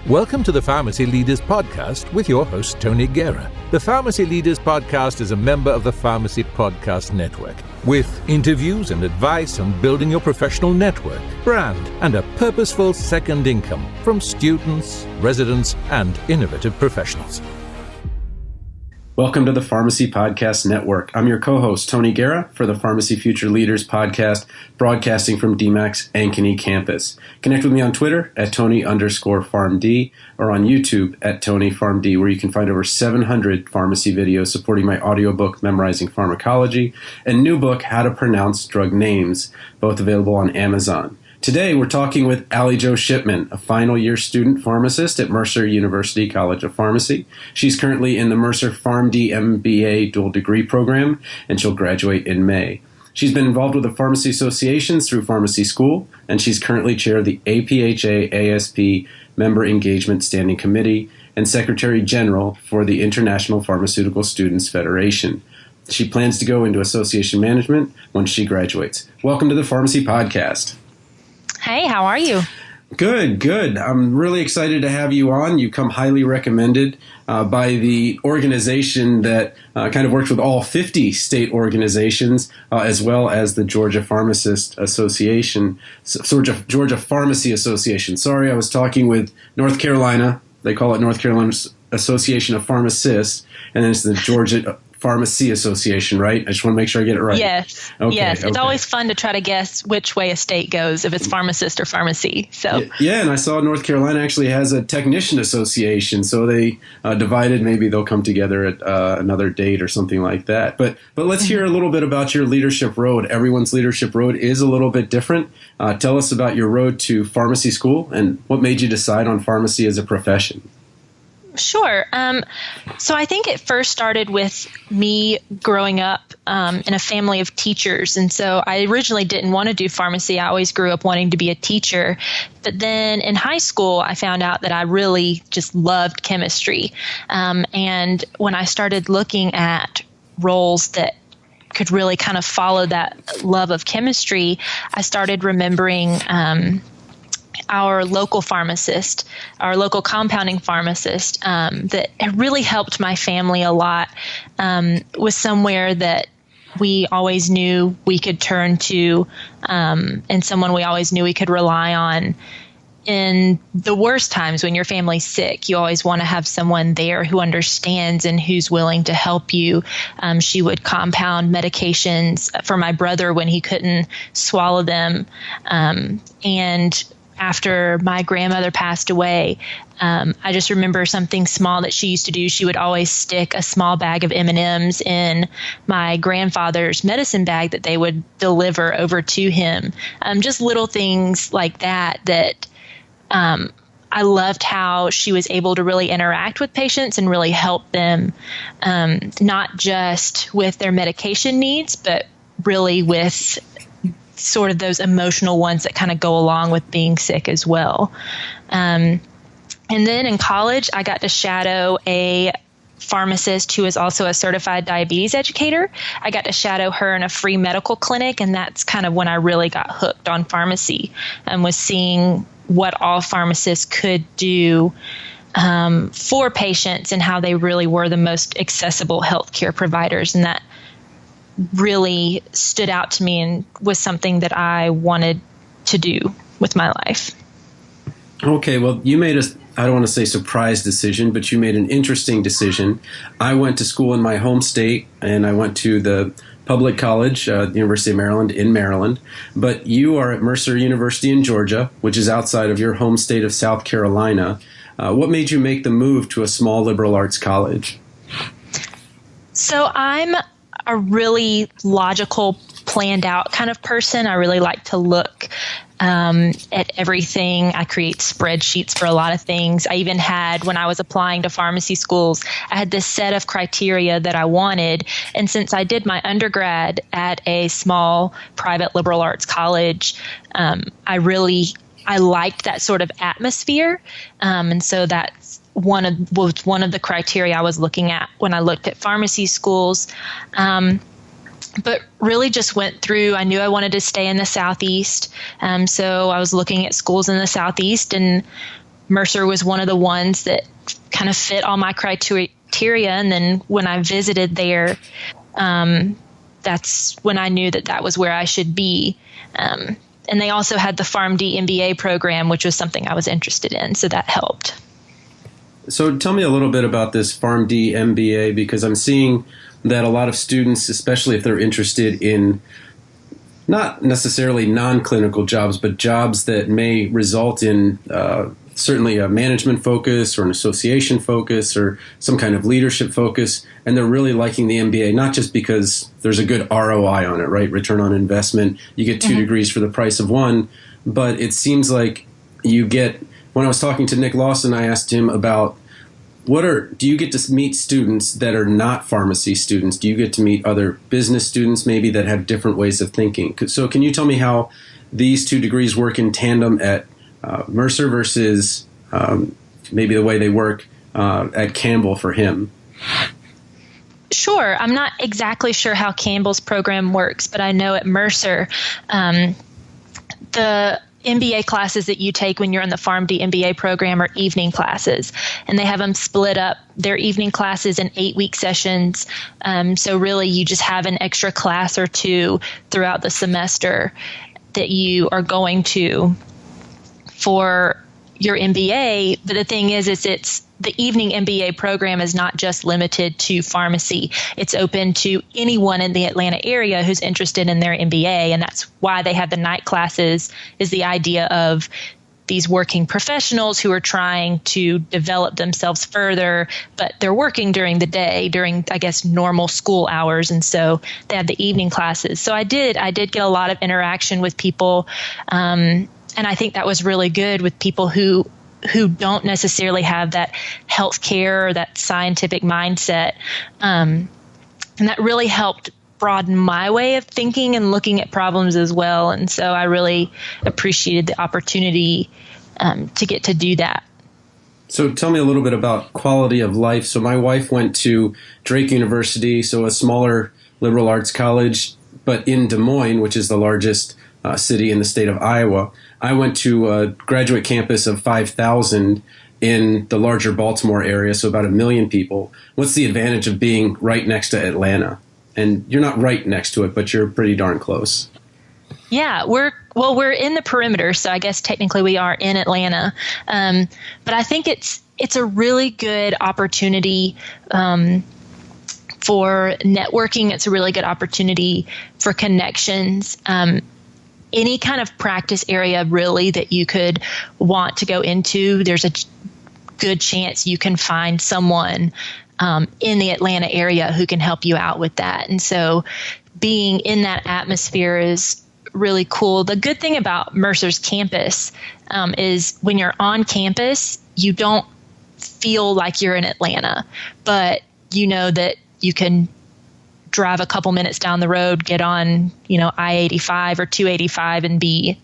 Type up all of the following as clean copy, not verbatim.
Welcome to the Pharmacy Leaders Podcast with your host, Tony Guerra. The Pharmacy Leaders Podcast is a member of the Pharmacy Podcast Network, with interviews and advice on building your professional network, brand, and a purposeful second income from students, residents, and innovative professionals. Welcome to the Pharmacy Podcast Network. I'm your co-host, Tony Guerra, for the Pharmacy Future Leaders Podcast, broadcasting from DMAC's Ankeny campus. Connect with me on Twitter at Tony_Pharmd or on YouTube at TonyPharmd, where you can find over 700 pharmacy videos supporting my audiobook, Memorizing Pharmacology, and new book, How to Pronounce Drug Names, both available on Amazon. Today, we're talking with Allie Jo Shipman, a final year student pharmacist at Mercer University College of Pharmacy. She's currently in the Mercer Pharmd Mba dual degree program, and she'll graduate in May. She's been involved with the pharmacy associations through Pharmacy School, and she's currently chair of the APhA-ASP Member Engagement Standing Committee and Secretary General for the International Pharmaceutical Students Federation. She plans to go into association management once she graduates. Welcome to the Pharmacy Podcast. Hey, how are you? Good. I'm really excited to have you on. You come highly recommended by the organization that kind of works with all 50 state organizations, as well as the Georgia Pharmacist Association, Georgia Pharmacy Association. Sorry, I was talking with North Carolina. They call it North Carolina Association of Pharmacists, and then it's the Georgia Pharmacy Association, right? I just want to make sure I get it right. Yes. It's always fun to try to guess which way a state goes, if it's pharmacist or pharmacy. So yeah, and I saw North Carolina actually has a technician association, so they divided. Maybe they'll come together at another date or something like that. But let's hear a little bit about your leadership road. Everyone's leadership road is a little bit different. Tell us about your road to pharmacy school and what made you decide on pharmacy as a profession. Sure. So I think it first started with me growing up in a family of teachers. And so I originally didn't want to do pharmacy. I always grew up wanting to be a teacher. But then in high school, I found out that I really just loved chemistry. And when I started looking at roles that could really kind of follow that love of chemistry, I started remembering our local pharmacist, our local compounding pharmacist, that really helped my family a lot, was somewhere that we always knew we could turn to, and someone we always knew we could rely on. In the worst times when your family's sick, you always want to have someone there who understands and who's willing to help you. She would compound medications for my brother when he couldn't swallow them, and after my grandmother passed away, I just remember something small that she used to do. She would always stick a small bag of M&Ms in my grandfather's medicine bag that they would deliver over to him. Just little things like that I loved how she was able to really interact with patients and really help them, not just with their medication needs, but really with sort of those emotional ones that kind of go along with being sick as well. And then in college, I got to shadow a pharmacist who is also a certified diabetes educator. I got to shadow her in a free medical clinic, and that's kind of when I really got hooked on pharmacy and was seeing what all pharmacists could do for patients and how they really were the most accessible healthcare providers. And that really stood out to me and was something that I wanted to do with my life. Okay, well, you made I don't want to say surprise decision, but you made an interesting decision. I went to school in my home state, and I went to the public college, the University of Maryland in Maryland. But you are at Mercer University in Georgia, which is outside of your home state of South Carolina. What made you make the move to a small liberal arts college? So I'm a really logical, planned out kind of person. I really like to look at everything. I create spreadsheets for a lot of things. I even had, when I was applying to pharmacy schools, I had this set of criteria that I wanted. And since I did my undergrad at a small private liberal arts college, I liked that sort of atmosphere. And so that's one of the criteria I was looking at when I looked at pharmacy schools. But really just went through, I knew I wanted to stay in the Southeast. So I was looking at schools in the Southeast and Mercer was one of the ones that kind of fit all my criteria. And then when I visited there, that's when I knew that was where I should be. And they also had the Pharmd Mba program, which was something I was interested in. So that helped. So tell me a little bit about this Pharmd Mba, because I'm seeing that a lot of students, especially if they're interested in not necessarily non-clinical jobs, but jobs that may result in certainly a management focus or an association focus or some kind of leadership focus, and they're really liking the MBA, not just because there's a good ROI on it, right? Return on investment. You get 2 degrees for the price of one, but it seems like you get, when I was talking to Nick Lawson, I asked him about do you get to meet students that are not pharmacy students? Do you get to meet other business students maybe that have different ways of thinking? So can you tell me how these 2 degrees work in tandem at Mercer versus maybe the way they work at Campbell for him? Sure. I'm not exactly sure how Campbell's program works, but I know at Mercer, the MBA classes that you take when you're in the Pharmd Mba program are evening classes, and they have them split up, their evening classes in 8-week sessions. So really you just have an extra class or 2 throughout the semester that you are going to for your MBA. But the thing is it's the evening MBA program is not just limited to pharmacy. It's open to anyone in the Atlanta area who's interested in their MBA. And that's why they have the night classes, is the idea of these working professionals who are trying to develop themselves further, but they're working during the day, during, I guess, normal school hours. And so they have the evening classes. So I did get a lot of interaction with people. And I think that was really good with people who don't necessarily have that healthcare or that scientific mindset. And that really helped broaden my way of thinking and looking at problems as well. And so I really appreciated the opportunity to get to do that. So tell me a little bit about quality of life. So my wife went to Drake University, so a smaller liberal arts college, but in Des Moines, which is the largest city in the state of Iowa. I went to a graduate campus of 5,000 in the larger Baltimore area, so about 1 million people. What's the advantage of being right next to Atlanta? And you're not right next to it, but you're pretty darn close. Yeah, we're in the perimeter, so I guess technically we are in Atlanta. But I think it's a really good opportunity for networking. It's a really good opportunity for connections. Any kind of practice area really that you could want to go into, there's a good chance you can find someone in the Atlanta area who can help you out with that. And so being in that atmosphere is really cool. The good thing about Mercer's campus is when you're on campus, you don't feel like you're in Atlanta, but you know that you can drive a couple minutes down the road, get on, I-85 or 285 and be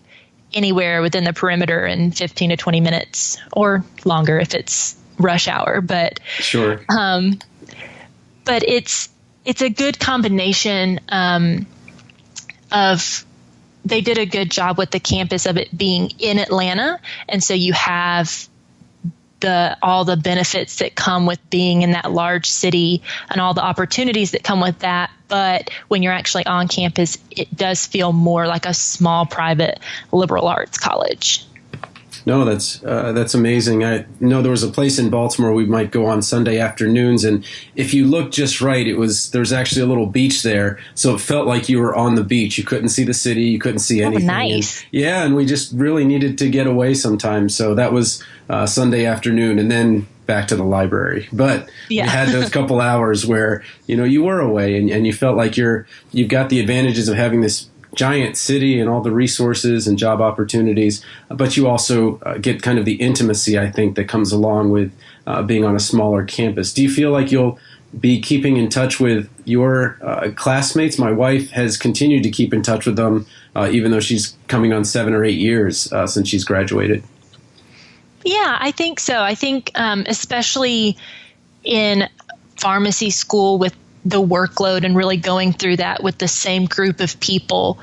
anywhere within the perimeter in 15 to 20 minutes or longer if it's rush hour. But sure. But it's a good combination of, they did a good job with the campus of it being in Atlanta. And so you have all the benefits that come with being in that large city and all the opportunities that come with that. But when you're actually on campus, it does feel more like a small private liberal arts college. No, that's amazing. I know there was a place in Baltimore we might go on Sunday afternoons, and if you look just right, there's actually a little beach there, so it felt like you were on the beach. You couldn't see the city, you couldn't see anything. Nice. And we just really needed to get away sometimes, so that was Sunday afternoon, and then back to the library. But you had those couple hours where you were away, and you felt like you've got the advantages of having this giant city and all the resources and job opportunities, but you also get kind of the intimacy, I think, that comes along with being on a smaller campus. Do you feel like you'll be keeping in touch with your classmates? My wife has continued to keep in touch with them, even though she's coming on 7 or 8 years since she's graduated. Yeah, I think so. I think especially in pharmacy school with the workload and really going through that with the same group of people,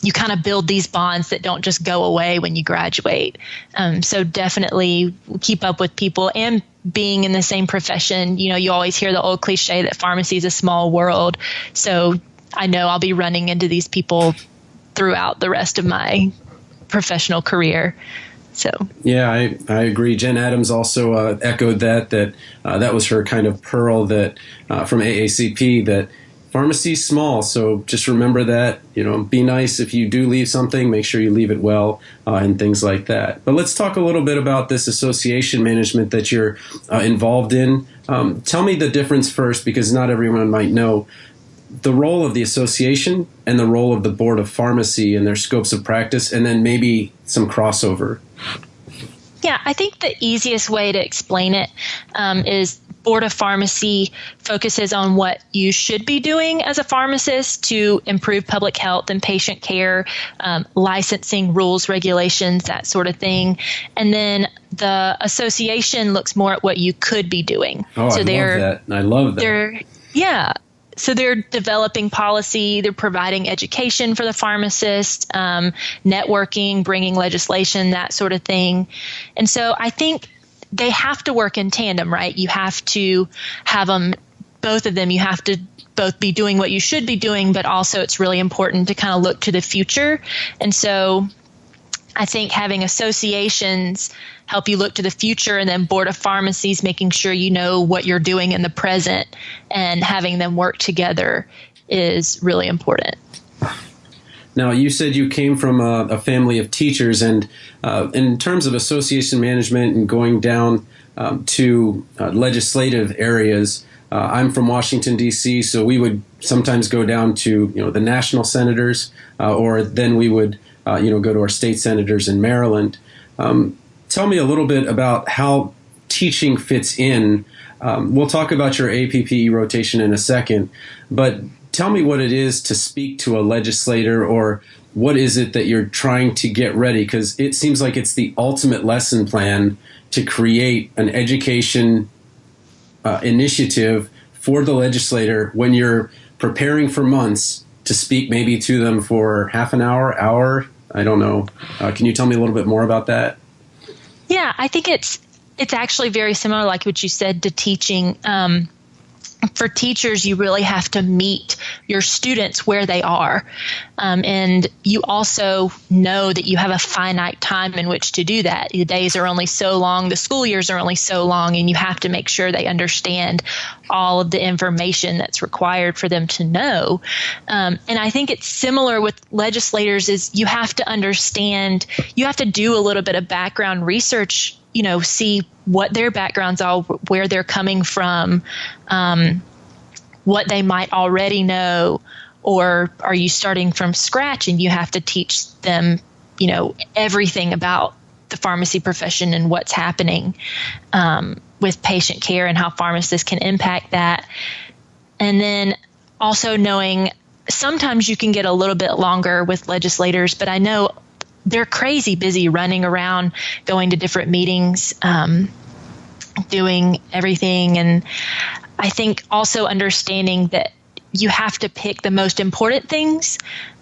you kind of build these bonds that don't just go away when you graduate. So definitely keep up with people, and being in the same profession, you always hear the old cliche that pharmacy is a small world. So I know I'll be running into these people throughout the rest of my professional career. So yeah, I agree. Jen Adams also echoed that was her kind of pearl that from AACP, that pharmacy's small, so just remember that. Be nice if you do leave something, make sure you leave it well, and things like that. But let's talk a little bit about this association management that you're involved in. Tell me the difference first, because not everyone might know the role of the association and the role of the Board of Pharmacy and their scopes of practice, and then maybe some crossover. Yeah, I think the easiest way to explain it is Board of Pharmacy focuses on what you should be doing as a pharmacist to improve public health and patient care, licensing, rules, regulations, that sort of thing. And then the association looks more at what you could be doing. Oh, so I love that. So they're developing policy, they're providing education for the pharmacist, networking, bringing legislation, that sort of thing. And so I think they have to work in tandem, right? You have to have both of them. You have to both be doing what you should be doing, but also it's really important to kind of look to the future. And so I think having associations help you look to the future, and then Board of Pharmacies making sure you know what you're doing in the present and having them work together is really important. Now, you said you came from a family of teachers, and in terms of association management and going down to legislative areas, I'm from Washington, D.C., so we would sometimes go down to the national senators, or then we would go to our state senators in Maryland. Tell me a little bit about how teaching fits in. We'll talk about your APPE rotation in a second, but tell me what it is to speak to a legislator, or what is it that you're trying to get ready? Because it seems like it's the ultimate lesson plan to create an education initiative for the legislator when you're preparing for months to speak maybe to them for half an hour, I don't know. Can you tell me a little bit more about that? Yeah, I think it's actually very similar, like what you said, to teaching. For teachers, you really have to meet your students where they are. And you also know that you have a finite time in which to do that. The days are only so long, the school years are only so long, and you have to make sure they understand all of the information that's required for them to know. And I think it's similar with legislators, is you have to understand, you have to do a little bit of background research, see what their backgrounds are, where they're coming from, what they might already know, or are you starting from scratch and you have to teach them, everything about the pharmacy profession and what's happening with patient care and how pharmacists can impact that. And then also knowing sometimes you can get a little bit longer with legislators, but I know they're crazy busy running around, going to different meetings, doing everything. And I think also understanding that you have to pick the most important things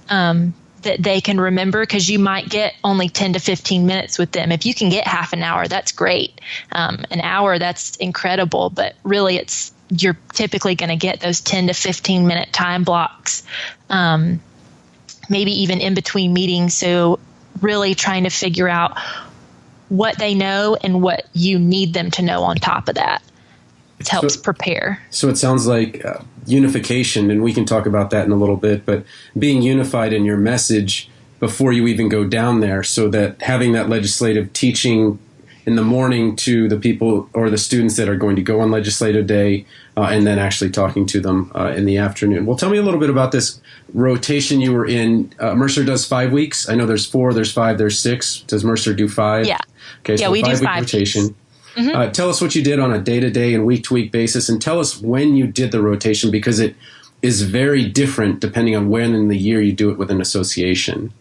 that they can remember, because you might get only 10 to 15 minutes with them. If you can get half an hour, that's great. An hour, that's incredible. But really, you're typically going to get those 10 to 15 minute time blocks, maybe even in between meetings. So really trying to figure out what they know and what you need them to know on top of that. It helps prepare. So it sounds like unification, and we can talk about that in a little bit, but being unified in your message before you even go down there, so that having that legislative teaching in the morning to the people or the students that are going to go on legislative day, and then actually talking to them in the afternoon. Well, tell me a little bit about this rotation you were in. Mercer does 5 weeks. I know there's 4, there's 5, there's 6. Does Mercer do 5? Yeah. Okay, so we do 5-week rotation. Mm-hmm. Tell us what you did on a day-to-day and week-to-week basis, and tell us when you did the rotation, because it is very different depending on when in the year you do it with an association.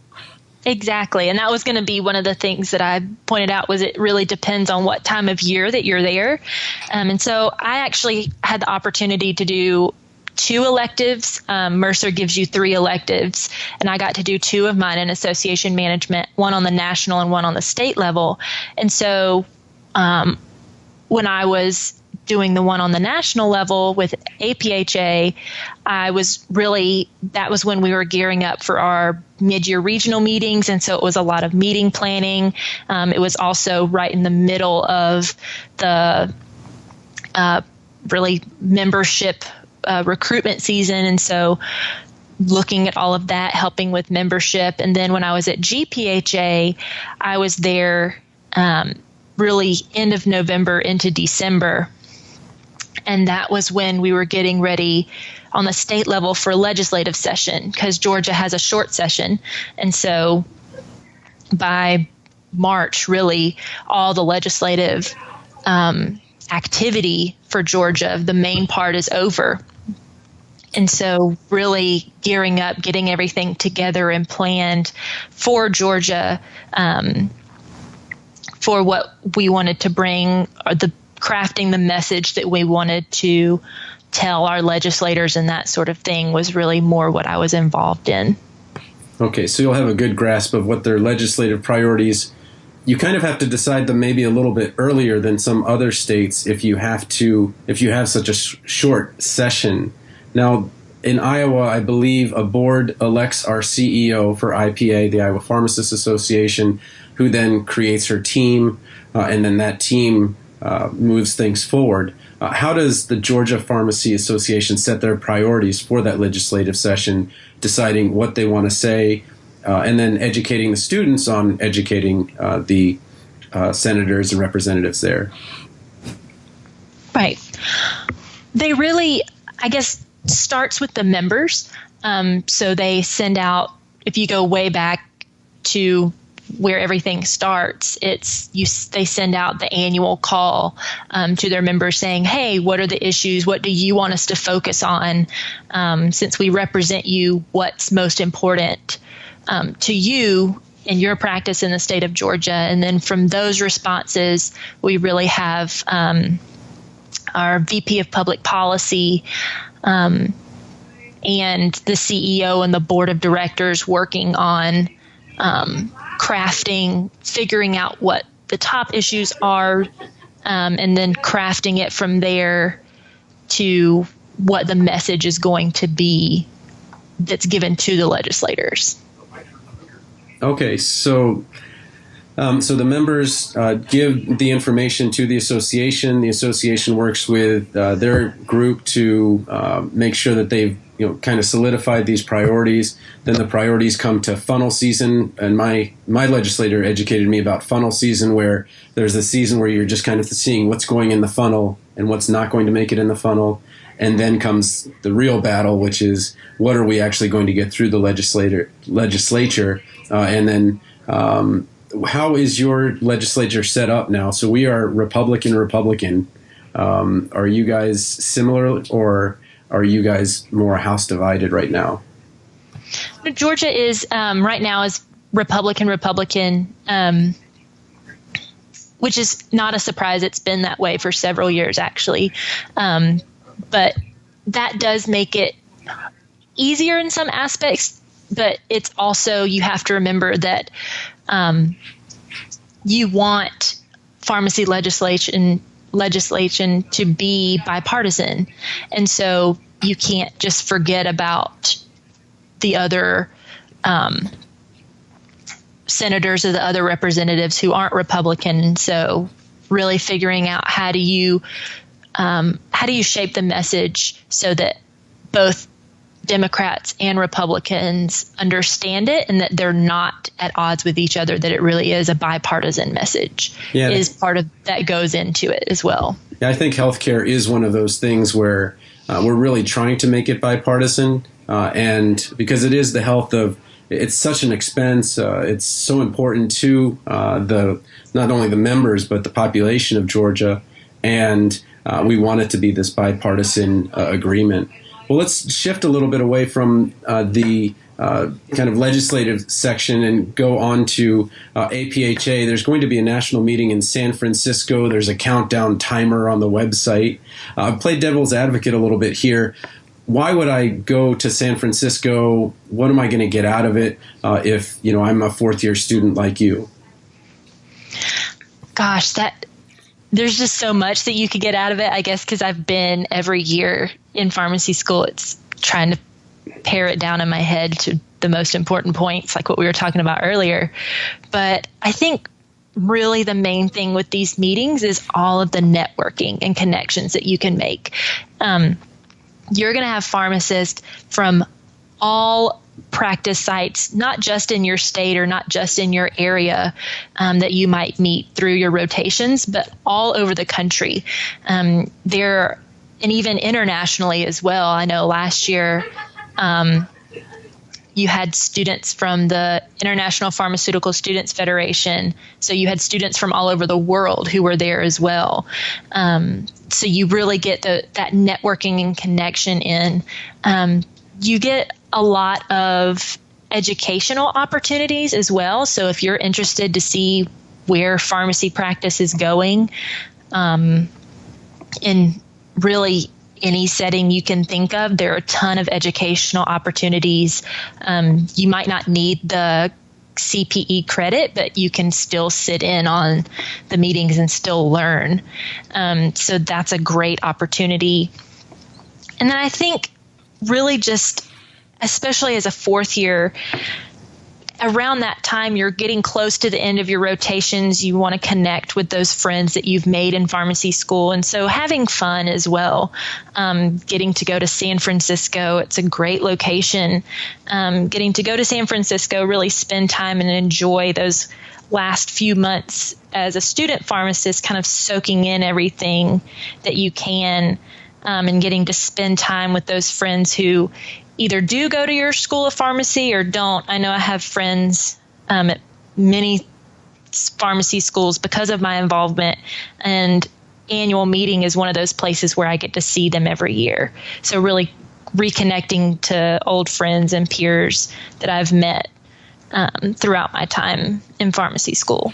Exactly. And that was going to be one of the things that I pointed out, was it really depends on what time of year that you're there. And so I actually had the opportunity to do 2 electives. Mercer gives you 3 electives, and I got to do 2 of mine in association management, one on the national and one on the state level. And so when I was doing the one on the national level with APhA, that was when we were gearing up for our mid-year regional meetings. And so it was a lot of meeting planning. It was also right in the middle of the really membership recruitment season. And so looking at all of that, helping with membership. And then when I was at GPHA, I was there really end of November into December. And that was when we were getting ready on the state level for legislative session, because Georgia has a short session. And so by March, really, all the legislative activity for Georgia, the main part is over. And so really gearing up, getting everything together and planned for Georgia for what we wanted to bring, or crafting the message that we wanted to tell our legislators, and that sort of thing was really more what I was involved in. Okay, so you'll have a good grasp of what their legislative priorities. You kind of have to decide them maybe a little bit earlier than some other states if you have such a short session. Now, in Iowa, I believe a board elects our CEO for IPA, the Iowa Pharmacists Association, who then creates her team, and then that team moves things forward. How does the Georgia Pharmacy Association set their priorities for that legislative session, deciding what they want to say, and then educating the students on educating the senators and representatives there? Right. They really, I guess, starts with the members. So they send out, if you go way back to where everything starts, they send out the annual call to their members saying, hey, what are the issues? What do you want us to focus on? Since we represent you, what's most important to you in your practice in the state of Georgia? And then from those responses, we really have our VP of Public Policy and the CEO and the board of directors working on crafting, figuring out what the top issues are, and then crafting it from there to what the message is going to be that's given to the legislators. Okay, so the members give the information to the association. The association works with their group to make sure that they've kind of solidified these priorities. Then the priorities come to funnel season, and my legislator educated me about funnel season, where there's a season where you're just kind of seeing what's going in the funnel and what's not going to make it in the funnel. And then comes the real battle, which is what are we actually going to get through the legislature, and then how is your legislature set up now? So we are Republican. Are you guys similar, or are you guys more House divided right now? Georgia is right now is Republican, which is not a surprise. It's been that way for several years, actually. But that does make it easier in some aspects. But it's also, you have to remember that you want pharmacy legislation to be bipartisan. And so you can't just forget about the other senators or the other representatives who aren't Republican. And so really figuring out how do you shape the message so that both Democrats and Republicans understand it, and that they're not at odds with each other, that it really is a bipartisan message is part of that goes into it as well. Yeah, I think healthcare is one of those things where we're really trying to make it bipartisan, and because it is the health of, it's such an expense, it's so important to not only the members but the population of Georgia, and we want it to be this bipartisan agreement. Well, let's shift a little bit away from the kind of legislative section and go on to APhA. There's going to be a national meeting in San Francisco. There's a countdown timer on the website. Play devil's advocate a little bit here. why would I go to San Francisco? What am I going to get out of it if, I'm a fourth-year student like you? Gosh, there's just so much that you could get out of it, I guess, because I've been every year in pharmacy school. It's trying to pare it down in my head to the most important points, like what we were talking about earlier. But I think really the main thing with these meetings is all of the networking and connections that you can make. You're going to have pharmacists from all practice sites, not just in your state or not just in your area that you might meet through your rotations, but all over the country. And even internationally as well. I know last year you had students from the International Pharmaceutical Students Federation. So you had students from all over the world who were there as well. So you really get that networking and connection in. You get a lot of educational opportunities as well. So if you're interested to see where pharmacy practice is going, in really any setting you can think of, there are a ton of educational opportunities. You might not need the CPE credit, but you can still sit in on the meetings and still learn. So that's a great opportunity. And then I think really just, especially as a fourth year, around that time, you're getting close to the end of your rotations. You want to connect with those friends that you've made in pharmacy school. And so having fun as well, getting to go to San Francisco, it's a great location. Getting to go to San Francisco, really spend time and enjoy those last few months as a student pharmacist, kind of soaking in everything that you can, and getting to spend time with those friends who either do go to your school of pharmacy or don't. I know I have friends at many pharmacy schools because of my involvement, and annual meeting is one of those places where I get to see them every year. So really reconnecting to old friends and peers that I've met throughout my time in pharmacy school.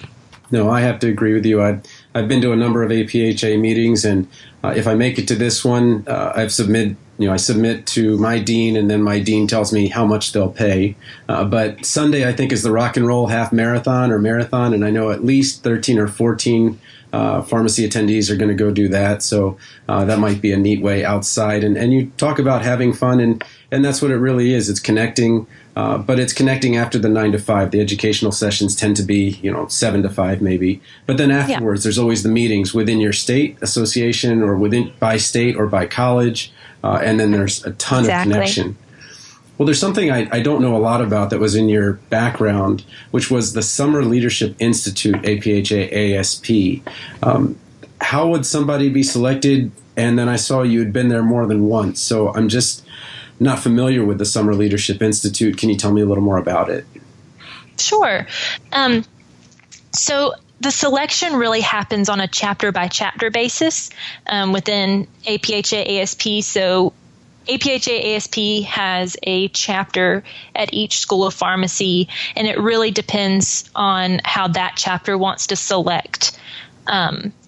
No, I have to agree with you. I've been to a number of APhA meetings, and if I make it to this one, I submit to my dean, and then my dean tells me how much they'll pay. But Sunday, I think, is the rock and roll half marathon, and I know at least 13 or 14 pharmacy attendees are going to go do that. So that might be a neat way outside. And you talk about having fun, and that's what it really is. It's connecting, but it's connecting after the 9 to 5. The educational sessions tend to be, 7 to 5 maybe. But then afterwards, There's always the meetings within your state association or by state or by college. And then there's a ton of connection. Well, there's something I don't know a lot about that was in your background, which was the Summer Leadership Institute, APhA-ASP. How would somebody be selected? And then I saw you had been there more than once. So I'm just not familiar with the Summer Leadership Institute. Can you tell me a little more about it? Sure. So the selection really happens on a chapter-by-chapter basis within APhA-ASP. So APhA-ASP has a chapter at each school of pharmacy, and it really depends on how that chapter wants to select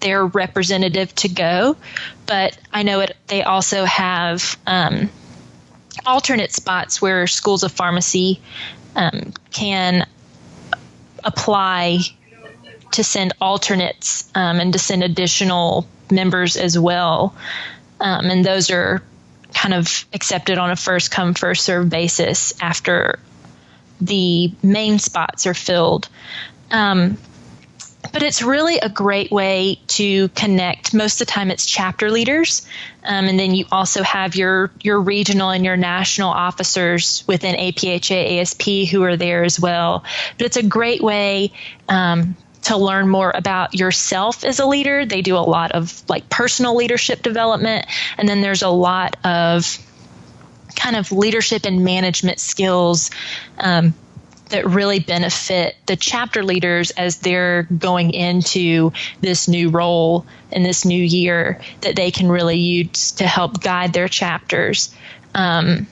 their representative to go. But I know they also have alternate spots where schools of pharmacy can apply to send alternates and to send additional members as well. And those are kind of accepted on a first come, first served basis after the main spots are filled. But it's really a great way to connect. Most of the time it's chapter leaders. And then you also have your regional and your national officers within APhA-ASP who are there as well. But it's a great way to learn more about yourself as a leader. They do a lot of personal leadership development. And then there's a lot of kind of leadership and management skills that really benefit the chapter leaders as they're going into this new role in this new year that they can really use to help guide their chapters. I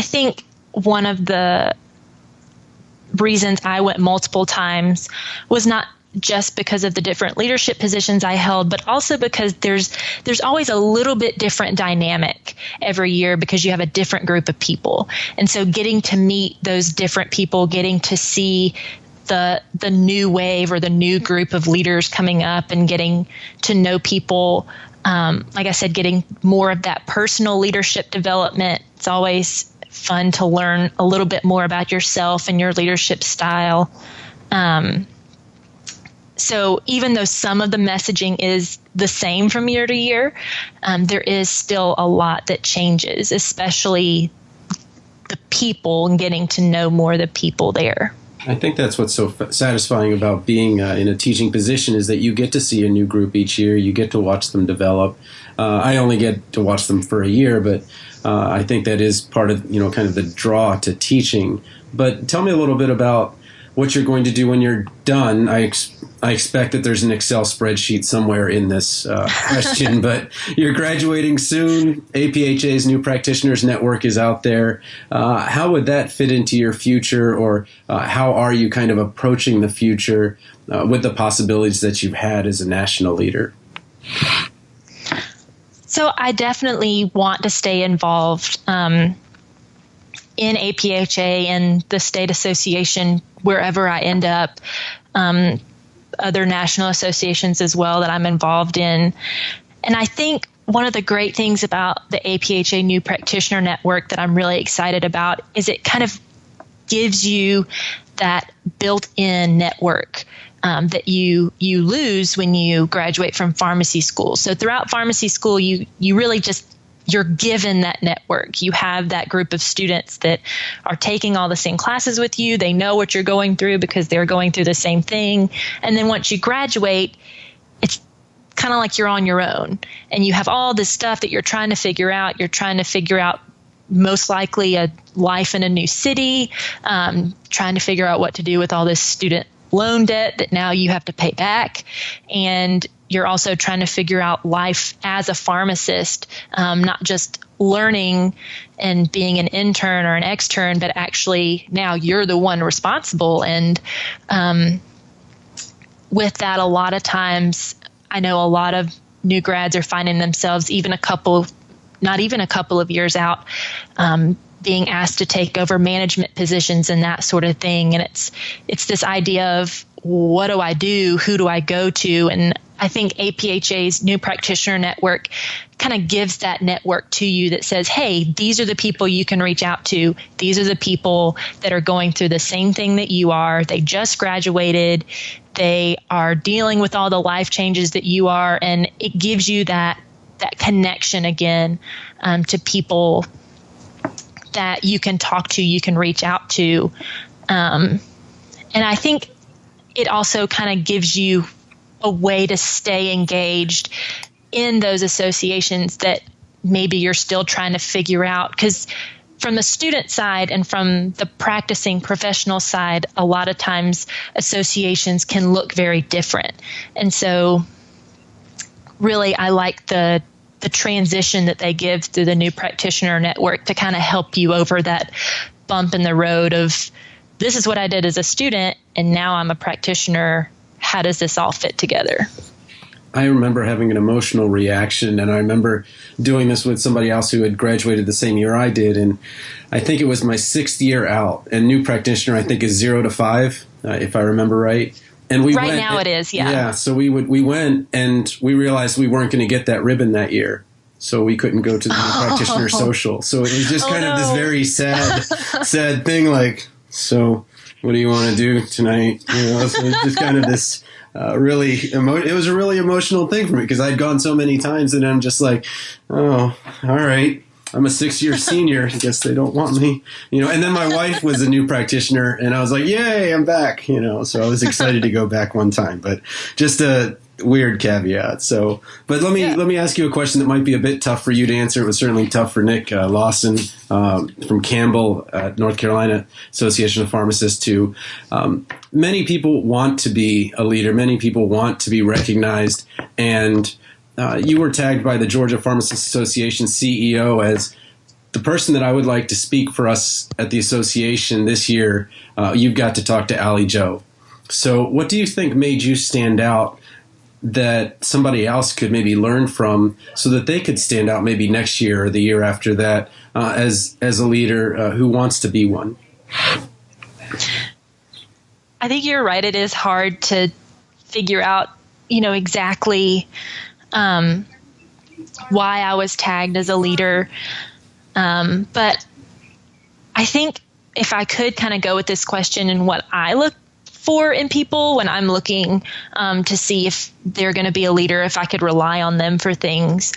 think one of the reasons I went multiple times was not just because of the different leadership positions I held, but also because there's always a little bit different dynamic every year because you have a different group of people. And so getting to meet those different people, getting to see the new wave or the new group of leaders coming up and getting to know people, like I said, getting more of that personal leadership development. It's always fun to learn a little bit more about yourself and your leadership style. So even though some of the messaging is the same from year to year, there is still a lot that changes, especially the people and getting to know more of the people there. I think that's what's so satisfying about being in a teaching position is that you get to see a new group each year. You get to watch them develop. I only get to watch them for a year, but I think that is part of, kind of the draw to teaching. But tell me a little bit about what you're going to do when you're done. I expect that there's an Excel spreadsheet somewhere in this question, but you're graduating soon. APHA's New Practitioners Network is out there. How would that fit into your future, or how are you kind of approaching the future with the possibilities that you've had as a national leader? So I definitely want to stay involved in APhA and the state association wherever I end up, other national associations as well that I'm involved in. And I think one of the great things about the APhA New Practitioner Network that I'm really excited about is it kind of gives you that built-in network that you lose when you graduate from pharmacy school. So throughout pharmacy school, you really just you're given that network. You have that group of students that are taking all the same classes with you. They know what you're going through because they're going through the same thing. And then once you graduate, it's kind of like you're on your own. And you have all this stuff that you're trying to figure out. You're trying to figure out most likely a life in a new city, trying to figure out what to do with all this student loan debt that now you have to pay back. And you're also trying to figure out life as a pharmacist, not just learning and being an intern or an extern, but actually now you're the one responsible. And with that, a lot of times, I know a lot of new grads are finding themselves not even a couple of years out, being asked to take over management positions and that sort of thing. And it's this idea of, what do I do? Who do I go to? And I think APHA's New Practitioner Network kind of gives that network to you that says, hey, these are the people you can reach out to. These are the people that are going through the same thing that you are. They just graduated. They are dealing with all the life changes that you are. And it gives you that connection again to people that you can talk to, you can reach out to. And I think it also kind of gives you a way to stay engaged in those associations that maybe you're still trying to figure out. Because from the student side and from the practicing professional side, a lot of times associations can look very different. And so really, I like the transition that they give through the New Practitioner Network to kind of help you over that bump in the road of, this is what I did as a student, and now I'm a practitioner. How does this all fit together? I remember having an emotional reaction, and I remember doing this with somebody else who had graduated the same year I did, and I think it was my 6th year out, and new practitioner I think is 0 to 5, if I remember right. And we went, now it is, yeah. Yeah, so we went, and we realized we weren't going to get that ribbon that year, so we couldn't go to the new practitioner social. So it was just kind of this very sad thing, like, so what do you want to do tonight? So it's just kind of this it was a really emotional thing for me because I'd gone so many times, and I'm just like, oh, all right. I'm a 6-year senior. I guess they don't want me, and then my wife was a new practitioner, and I was like, yay, I'm back, so I was excited to go back one time, but just a weird caveat. So, but let me ask you a question that might be a bit tough for you to answer. It was certainly tough for Nick Lawson from Campbell, North Carolina Association of Pharmacists too. Many people want to be a leader. Many people want to be recognized, and you were tagged by the Georgia Pharmacists Association CEO as the person that I would like to speak for us at the association this year. You've got to talk to Allie Jo. So what do you think made you stand out that somebody else could maybe learn from so that they could stand out maybe next year or the year after that as a leader who wants to be one? I think you're right. It is hard to figure out, exactly why I was tagged as a leader. But I think if I could kind of go with this question and what I look for in people when I'm looking to see if they're going to be a leader, if I could rely on them for things,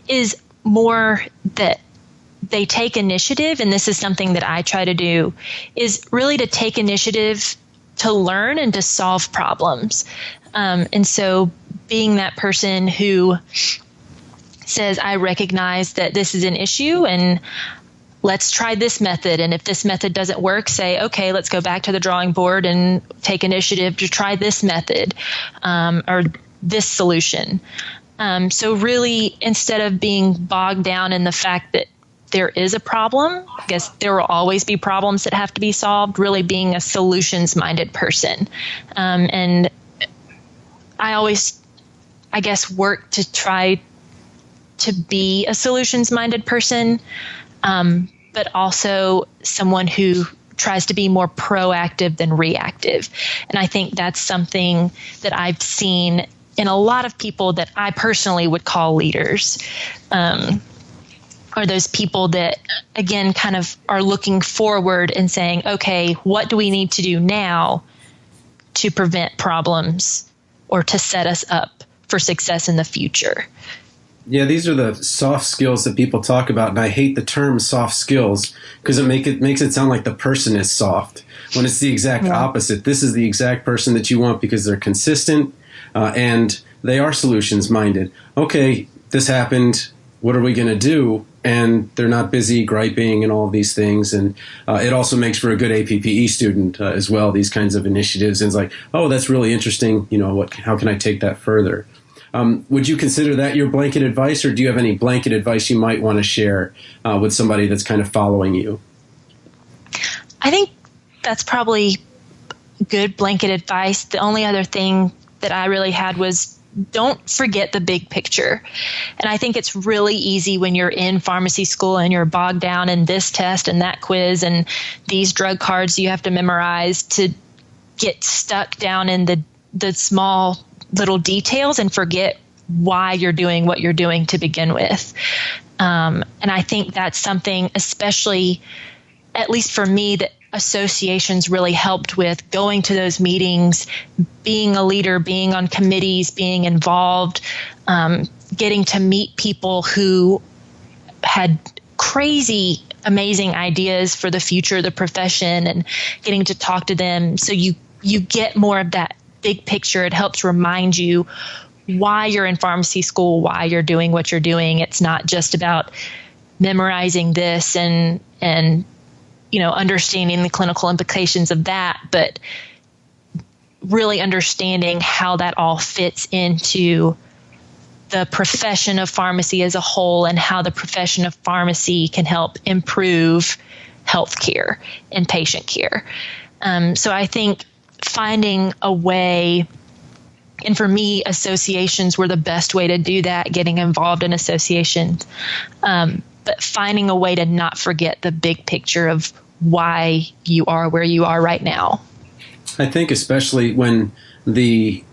is more that they take initiative. And this is something that I try to do, is really to take initiative to learn and to solve problems. And so being that person who says, I recognize that this is an issue and let's try this method. And if this method doesn't work, say, okay, let's go back to the drawing board and take initiative to try this method or this solution. So really, instead of being bogged down in the fact that there is a problem, I guess there will always be problems that have to be solved, really being a solutions-minded person. And I always, I guess, work to try to be a solutions-minded person, but also someone who tries to be more proactive than reactive. And I think that's something that I've seen in a lot of people that I personally would call leaders, are those people that, again, kind of are looking forward and saying, okay, what do we need to do now to prevent problems or to set us up for success in the future? Yeah, these are the soft skills that people talk about, and I hate the term soft skills because it makes it sound like the person is soft when it's the exact opposite. This is the exact person that you want because they're consistent and they are solutions-minded. Okay, this happened. What are we going to do? And they're not busy griping and all of these things. And it also makes for a good APhA student as well, these kinds of initiatives. And it's like, oh, that's really interesting. How can I take that further? Would you consider that your blanket advice, or do you have any blanket advice you might want to share with somebody that's kind of following you? I think that's probably good blanket advice. The only other thing that I really had was don't forget the big picture. And I think it's really easy when you're in pharmacy school and you're bogged down in this test and that quiz and these drug cards you have to memorize to get stuck down in the small little details and forget why you're doing what you're doing to begin with. And I think that's something, especially, at least for me, that associations really helped with, going to those meetings, being a leader, being on committees, being involved, getting to meet people who had crazy, amazing ideas for the future of the profession and getting to talk to them. So you get more of that big picture. It helps remind you why you're in pharmacy school, why you're doing what you're doing. It's not just about memorizing this and understanding the clinical implications of that, but really understanding how that all fits into the profession of pharmacy as a whole and how the profession of pharmacy can help improve healthcare and patient care. So I think finding a way, and for me, associations were the best way to do that, getting involved in associations. But finding a way to not forget the big picture of why you are where you are right now. I think especially when the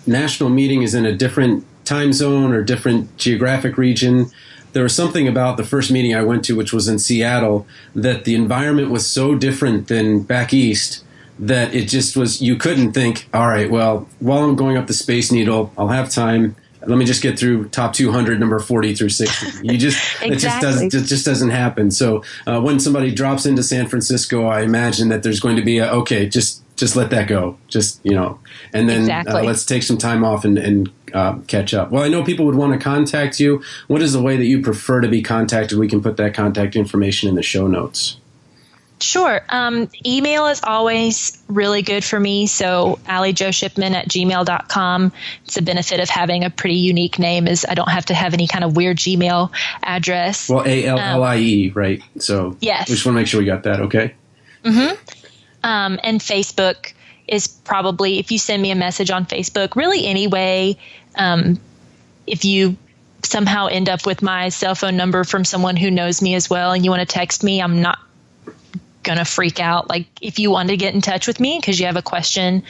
national meeting is in a different time zone or different geographic region, there was something about the first meeting I went to, which was in Seattle, that the environment was so different than back east that it just was, you couldn't think, all right, well, while I'm going up the Space Needle, I'll have time. Let me just get through top 200, number 40 through 60. You just Exactly. it just doesn't happen. So when somebody drops into San Francisco, I imagine that there's going to be okay, just let that go. And then Exactly. Let's take some time off and catch up. Well, I know people would want to contact you. What is the way that you prefer to be contacted? We can put that contact information in the show notes. Sure. Email is always really good for me. So Allie Jo Shipman at gmail.com. It's a benefit of having a pretty unique name is I don't have to have any kind of weird Gmail address. Well, ALLIE, right? So yes. we just want to make sure we got that, okay? Mm-hmm. And Facebook is probably if you send me a message on Facebook, really any way. If you somehow end up with my cell phone number from someone who knows me as well and you want to text me, I'm not going to freak out. Like if you want to get in touch with me because you have a question,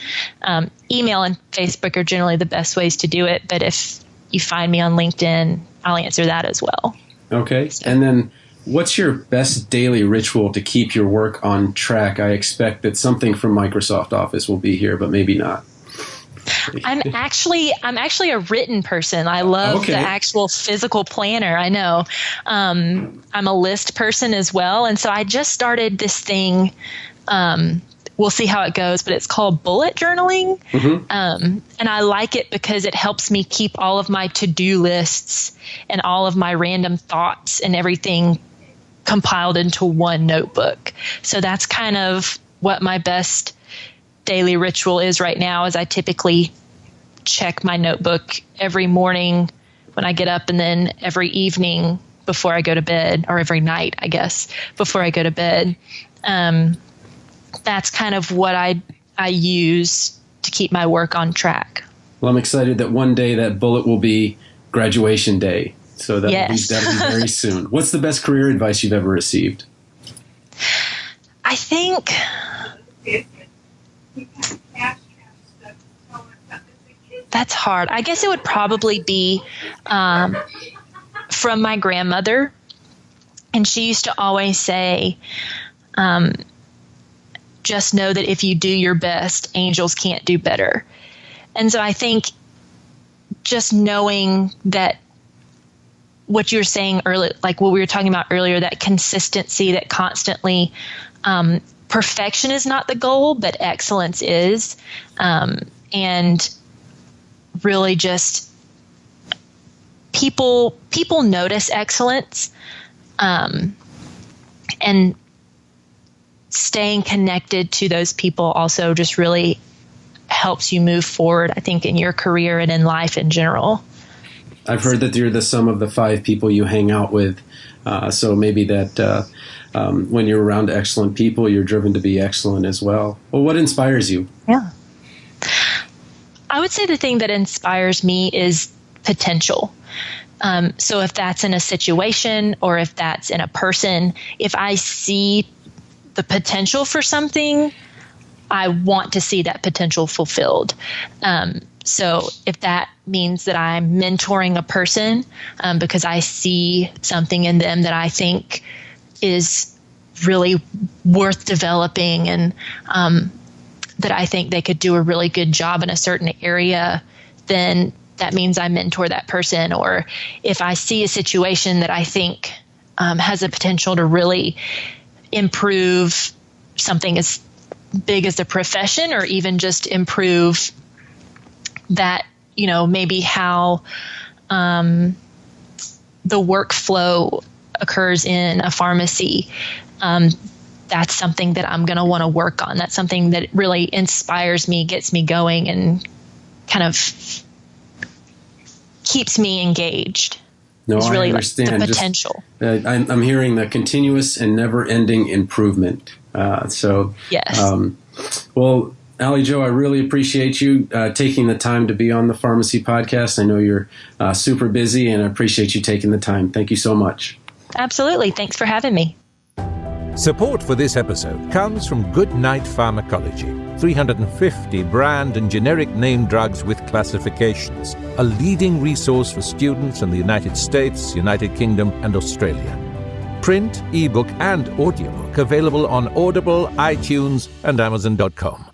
email and Facebook are generally the best ways to do it. But if you find me on LinkedIn, I'll answer that as well. Okay. So. And then what's your best daily ritual to keep your work on track? I expect that something from Microsoft Office will be here, but maybe not. I'm actually a written person. I love the actual physical planner. I know. I'm a list person as well. And so I just started this thing. We'll see how it goes, but it's called bullet journaling. Mm-hmm. And I like it because it helps me keep all of my to-do lists and all of my random thoughts and everything compiled into one notebook. So that's kind of what my best daily ritual is right now, is I typically check my notebook every morning when I get up, and then every evening before I go to bed, or every night, I guess, before I go to bed. That's kind of what I use to keep my work on track. Well, I'm excited that one day that bullet will be graduation day. So that'll be very soon. What's the best career advice you've ever received? I think that's hard. I guess it would probably be from my grandmother. And she used to always say, just know that if you do your best, angels can't do better. And so I think just knowing that what you were saying earlier, like what we were talking about earlier, that consistency, that constantly, perfection is not the goal, but excellence is. And really just people notice excellence, and staying connected to those people also just really helps you move forward, I think, in your career and in life in general. I've heard that you're the sum of the 5 people you hang out with. So maybe that when you're around excellent people, you're driven to be excellent as well. Well, what inspires you? Yeah. I would say the thing that inspires me is potential. So if that's in a situation or if that's in a person, if I see the potential for something, I want to see that potential fulfilled. So if that means that I'm mentoring a person because I see something in them that I think is really worth developing, and that I think they could do a really good job in a certain area, then that means I mentor that person. Or if I see a situation that I think has the potential to really improve something as big as a profession, or even just improve that, maybe how the workflow occurs in a pharmacy, that's something that I'm going to want to work on. That's something that really inspires me, gets me going, and kind of keeps me engaged. No, it's really I understand. Like the potential. I'm hearing the continuous and never-ending improvement. Yes. Well, Allie Jo, I really appreciate you taking the time to be on the Pharmacy Podcast. I know you're super busy, and I appreciate you taking the time. Thank you so much. Absolutely. Thanks for having me. Support for this episode comes from Goodnight Pharmacology, 350 brand and generic name drugs with classifications, a leading resource for students in the United States, United Kingdom, and Australia. Print, ebook, and audiobook available on Audible, iTunes, and Amazon.com.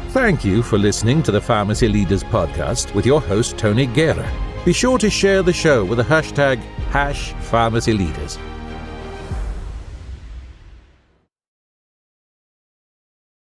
Thank you for listening to the Pharmacy Leaders Podcast with your host, Tony Guerra. Be sure to share the show with the hashtag #PharmacyLeaders.